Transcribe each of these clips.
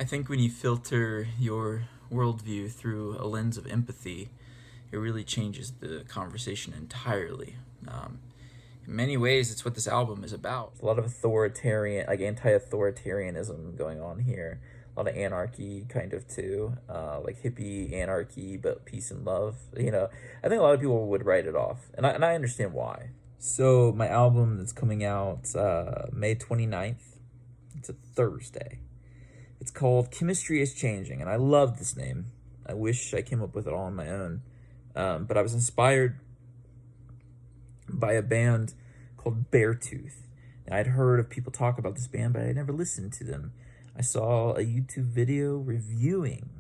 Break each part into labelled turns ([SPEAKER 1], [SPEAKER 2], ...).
[SPEAKER 1] I think when you filter your worldview through a lens of empathy, it really changes the conversation entirely. In many ways, it's what this album is about.
[SPEAKER 2] A lot of authoritarian, like anti-authoritarianism going on here. A lot of anarchy, kind of too, like hippie anarchy, but peace and love. I think a lot of people would write it off, and I understand why. So my album that's coming out May 29th. It's a Thursday. It's called Chemistry is Changing, and I love this name. I wish I came up with it all on my own. But I was inspired by a band called Beartooth. And I'd heard of people talk about this band, but I never listened to them. I saw a YouTube video reviewing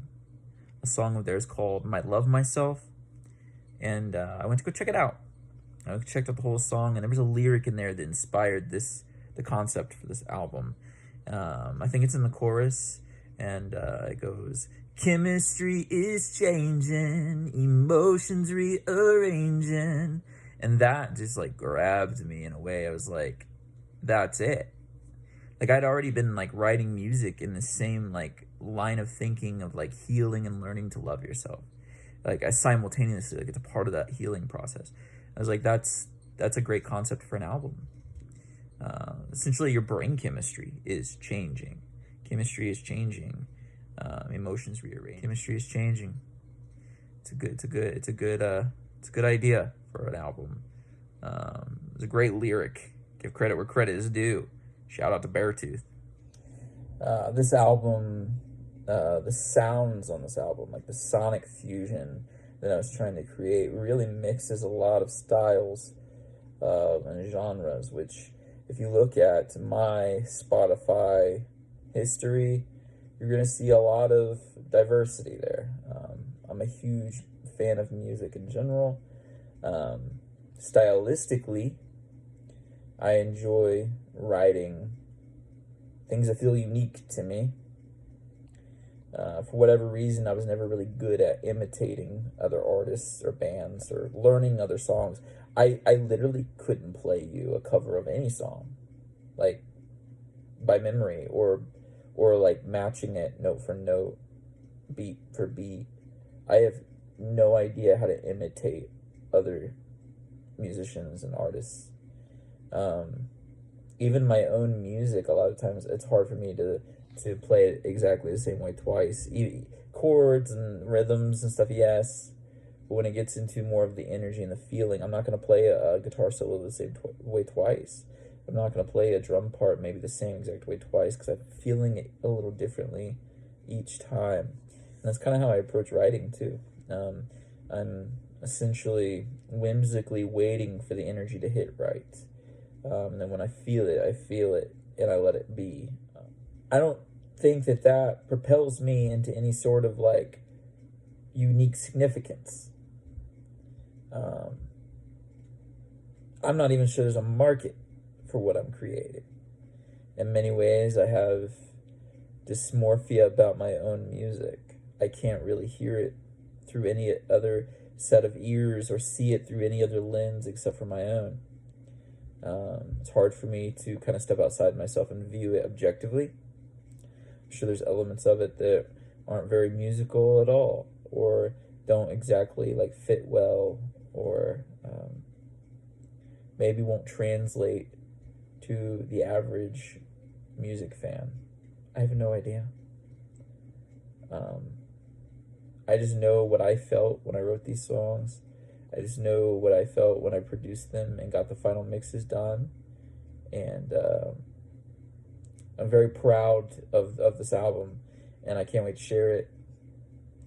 [SPEAKER 2] a song of theirs called Might Love Myself, and I went to go check it out. I checked out the whole song, and there was a lyric in there that inspired the concept for this album. I think it's in the chorus, and it goes, chemistry is changing, emotions rearranging. And that just like grabbed me in a way. I was like, that's it. Like I'd already been like writing music in the same like line of thinking of like healing and learning to love yourself. Like I simultaneously, like it's a part of that healing process. I was like, that's a great concept for an album. Essentially your brain chemistry is changing. Chemistry is changing. Emotions rearrange. Chemistry is changing. It's a good idea for an album. It's a great lyric. Give credit where credit is due. Shout out to Beartooth. This album, the sounds on this album, like the sonic fusion that I was trying to create, really mixes a lot of styles and genres, which if you look at my Spotify history, you're going to see a lot of diversity there. I'm a huge fan of music in general. Stylistically, I enjoy writing things that feel unique to me. For whatever reason, I was never really good at imitating other artists or bands or learning other songs. I literally couldn't play you a cover of any song, like by memory, or like matching it note for note, beat for beat. I have no idea how to imitate other musicians and artists. Even my own music, a lot of times it's hard for me to play it exactly the same way twice. Chords and rhythms and stuff, yes. But when it gets into more of the energy and the feeling, I'm not going to play a guitar solo the same way twice. I'm not going to play a drum part maybe the same exact way twice because I'm feeling it a little differently each time. And that's kind of how I approach writing too. I'm essentially whimsically waiting for the energy to hit right. And then when I feel it, and I let it be. I don't think that propels me into any sort of like unique significance. I'm not even sure there's a market for what I'm creating. In many ways, I have dysmorphia about my own music. I can't really hear it through any other set of ears or see it through any other lens except for my own. It's hard for me to kind of step outside myself and view it objectively. I'm sure there's elements of it that aren't very musical at all, or don't exactly like fit well, or maybe won't translate to the average music fan. I have no idea. I just know what I felt when I wrote these songs. I just know what I felt when I produced them and got the final mixes done. And I'm very proud of this album, and I can't wait to share it.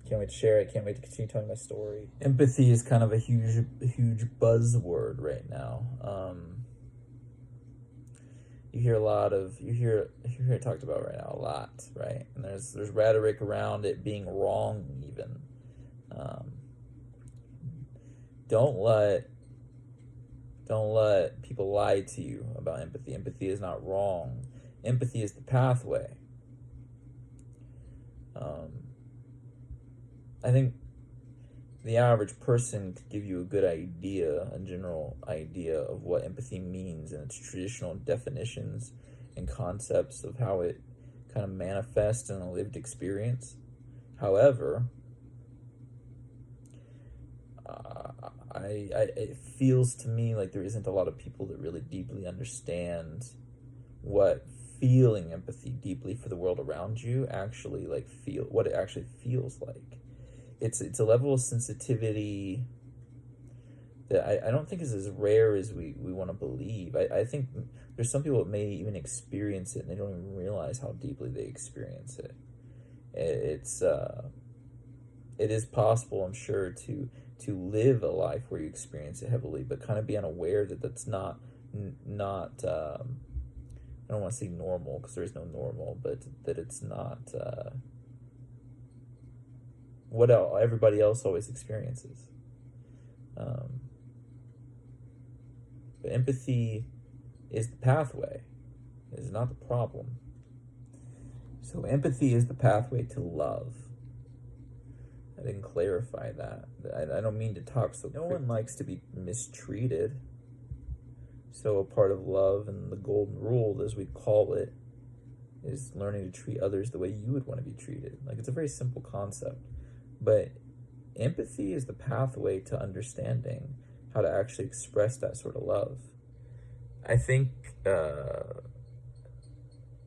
[SPEAKER 2] Can't wait to continue telling my story. Empathy is kind of a huge buzzword right now. You hear it talked about right now a lot, right? And there's rhetoric around it being wrong even. Don't let people lie to you about empathy. Empathy is not wrong. Empathy is the pathway. I think the average person could give you a good idea, a general idea of what empathy means and its traditional definitions and concepts of how it kind of manifest in a lived experience. However, it feels to me like there isn't a lot of people that really deeply understand what feeling empathy deeply for the world around you actually like feel what it actually feels like. It's a level of sensitivity that I don't think is as rare as we want to believe. I think there's some people that may even experience it and they don't even realize how deeply they experience it. It's it is possible, I'm sure, to live a life where you experience it heavily, but kind of be unaware that that's not I don't want to say normal because there's no normal, but that it's not what everybody else always experiences. But empathy is the pathway. It is not the problem. So empathy is the pathway to love. I didn't clarify that. I don't mean to talk so quick. No one likes to be mistreated. So a part of love and the golden rule, as we call it, is learning to treat others the way you would want to be treated. Like, it's a very simple concept. But empathy is the pathway to understanding how to actually express that sort of love. I think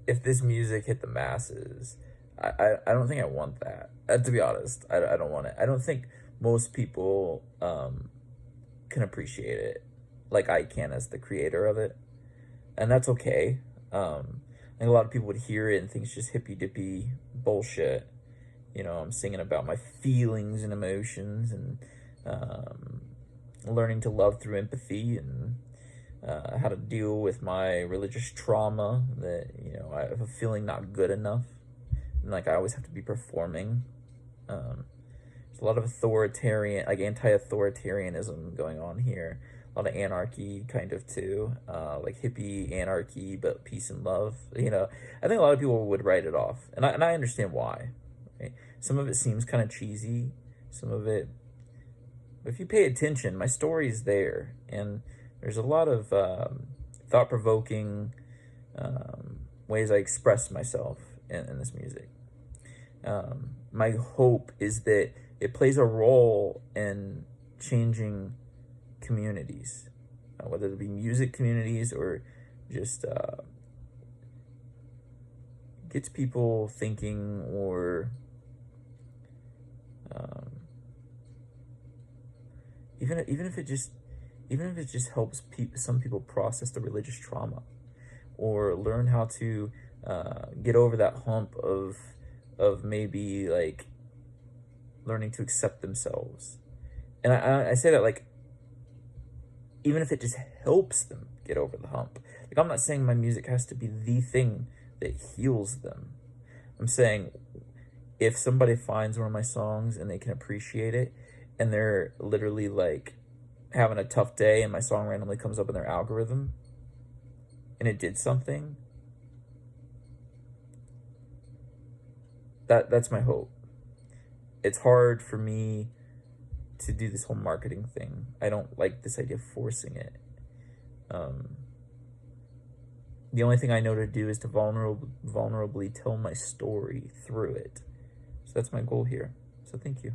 [SPEAKER 2] if this music hit the masses, I don't think I want that. To be honest, I don't want it. I don't think most people can appreciate it like I can as the creator of it. And that's okay. I think a lot of people would hear it and think it's just hippy dippy bullshit. I'm singing about my feelings and emotions and learning to love through empathy and how to deal with my religious trauma that, I have a feeling not good enough. And like I always have to be performing. There's a lot of authoritarian, like anti-authoritarianism going on here. A lot of anarchy kind of too, like hippie anarchy, but peace and love. I think a lot of people would write it off, and I understand why. Right? Some of it seems kind of cheesy. Some of it, if you pay attention, my story is there, and there's a lot of thought-provoking ways I express myself in this music. My hope is that it plays a role in changing communities, whether it be music communities or just gets people thinking, or even if it just helps some people process the religious trauma or learn how to get over that hump of maybe like learning to accept themselves. And I say that like, even if it just helps them get over the hump. Like, I'm not saying my music has to be the thing that heals them. I'm saying if somebody finds one of my songs and they can appreciate it and they're literally like having a tough day and my song randomly comes up in their algorithm and it did something, that's my hope. It's hard for me to do this whole marketing thing. I don't like this idea of forcing it. The only thing I know to do is to vulnerably tell my story through it. So that's my goal here. So thank you.